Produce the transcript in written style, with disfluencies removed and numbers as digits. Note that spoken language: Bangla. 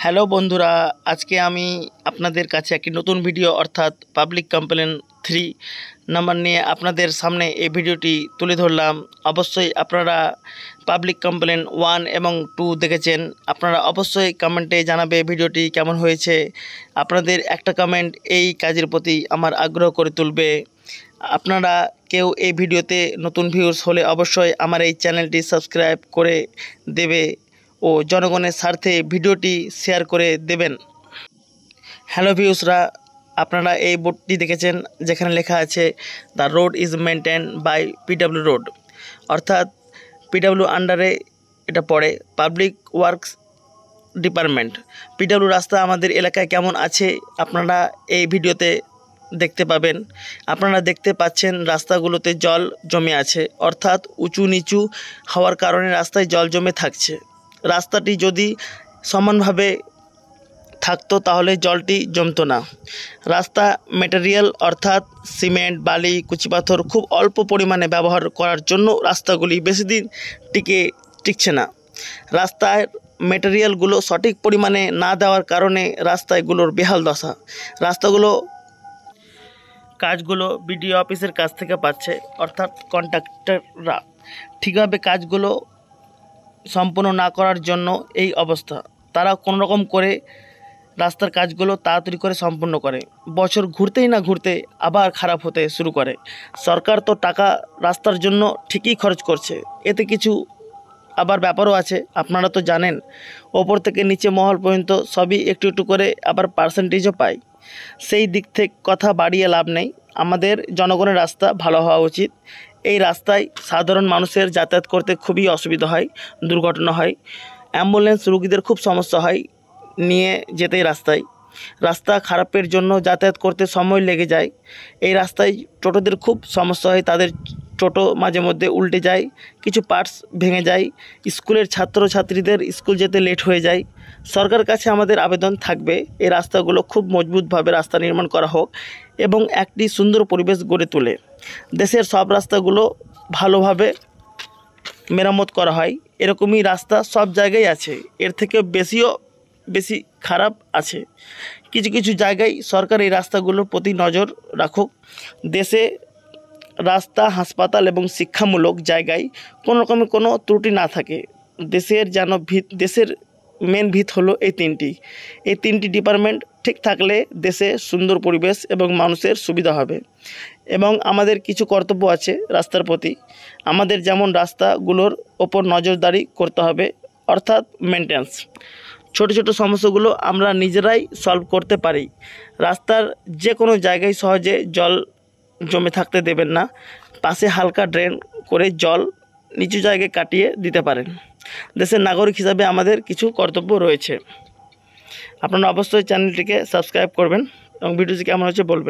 হ্যালো বন্ধুরা, আজকে আমি আপনাদের কাছে একটি নতুন ভিডিও অর্থাৎ পাবলিক কমপ্লেন 3 নাম্বার নিয়ে আপনাদের সামনে এই ভিডিওটি তুলে ধরলাম। অবশ্যই আপনারা পাবলিক কমপ্লেন 1 এবং 2 দেখেছেন। আপনারা অবশ্যই কমেন্টে জানাবে ভিডিওটি কেমন হয়েছে। আপনাদের একটা কমেন্ট এই কাজের প্রতি আমার আগ্রহ করে তুলবে। আপনারা কেউ এই ভিডিওতে নতুন ভিউয়ার্স হলে অবশ্যই আমার এই চ্যানেলটি সাবস্ক্রাইব করে দেবে ও জনগণের স্বার্থে ভিডিওটি শেয়ার করে দেবেন। হ্যালো ভিউসরা, আপনারা এই বোর্ডটি দেখেছেন যেখানে লেখা আছে the road is maintain by PW road, অর্থাৎ পিডব্লিউ আন্ডারে এটা পড়ে, পাবলিক ওয়ার্কস ডিপার্টমেন্ট। পিডব্লিউ রাস্তা আমাদের এলাকায় কেমন আছে আপনারা এই ভিডিওতে দেখতে পাবেন। আপনারা দেখতে পাচ্ছেন রাস্তাগুলোতে জল জমে আছে, অর্থাৎ উঁচু নিচু হওয়ার কারণে রাস্তায় জল জমে থাকছে। রাস্তাটি যদি সমানভাবে থাকতো তাহলে জলটি জমতো না। রাস্তা ম্যাটেরিয়াল অর্থাৎ সিমেন্ট, বালি, কুচি পাথর খুব অল্প পরিমাণে ব্যবহার করার জন্য রাস্তাগুলি বেশি দিন টিকছে না। রাস্তার ম্যাটেরিয়ালগুলো সঠিক পরিমাণে না দেওয়ার কারণে রাস্তাগুলোর বেহাল দশা। কাজগুলো বিডিও অফিসের কাছ থেকে পাচ্ছে, অর্থাৎ কন্ট্রাক্টররা ঠিকভাবে কাজগুলো সম্পূর্ণ না করার জন্য এই অবস্থা। তারা কোনো রকম করে রাস্তার কাজগুলো তাড়াতাড়ি করে সম্পূর্ণ করে, বছর ঘুরতেই না ঘুরতে আবার খারাপ হতে শুরু করে। সরকার তো টাকা রাস্তার জন্য ঠিকই খরচ করছে, এতে কিছু আবার ব্যাপারও আছে। আপনারা তো জানেন ওপর থেকে নিচে মহল পর্যন্ত সবই একটু একটু করে আবার পার্সেন্টেজও পায়। সেই দিক থেকে কথা বাড়িয়ে লাভ নেই। আমাদের জনগণের রাস্তা ভালো হওয়া উচিত। এই রাস্তায় সাধারণ মানুষের যাতায়াত করতে খুবই অসুবিধা হয়, দুর্ঘটনা হয়, অ্যাম্বুলেন্স রুগীদের খুব সমস্যা হয় নিয়ে যেতে। রাস্তা খারাপের জন্য যাতায়াত করতে সময় লেগে যায়। এই রাস্তায় টোটোদের খুব সমস্যা হয়, তাদের টোটো মাঝে মধ্যে উল্টে যায়, কিছু পার্টস ভেঙে যায়, স্কুলের ছাত্রছাত্রীদের স্কুল যেতে লেট হয়ে যায়। সরকারের কাছে আমাদের আবেদন থাকবে এই রাস্তাগুলো খুব মজবুতভাবে রাস্তা নির্মাণ করা হোক এবং একটি সুন্দর পরিবেশ গড়ে তোলে। দেশের সব রাস্তাগুলো ভালোভাবে মেরামত করা হয়, এরকমই রাস্তা সব জায়গায় আছে, এর থেকে বেশি খারাপ আছে। কিছু কিছু জায়গায় সরকার এই রাস্তাগুলোর প্রতি নজর রাখুক। দেশে রাস্তা, হাসপাতাল এবং শিক্ষামূলক জায়গায় কোনো রকমের কোনো ত্রুটি না থাকে। দেশের মেন ভিত হলো এই তিনটি ডিপার্টমেন্ট ঠিক থাকলে দেশে সুন্দর পরিবেশ এবং মানুষের সুবিধা হবে। এবং আমাদের কিছু কর্তব্য আছে রাস্তার প্রতি। আমাদের যেমন রাস্তাগুলোর ওপর নজরদারি করতে হবে, অর্থাৎ মেনটেন্স। ছোট ছোট সমস্যাগুলো আমরা নিজেরাই সলভ করতে পারি। রাস্তার যে কোনো জায়গায় সহজে জল জমে থাকতে দেবেন না। পাশে হালকা ড্রেন করে জল নিচু জায়গায় কাটিয়ে দিতে পারেন। দেশের নাগরিক হিসাবে আমাদের কিছু কর্তব্য রয়েছে। আপনারা অবশ্যই চ্যানেলটিকে সাবস্ক্রাইব করবেন এবং ভিডিওটি কেমন হচ্ছে বলবেন।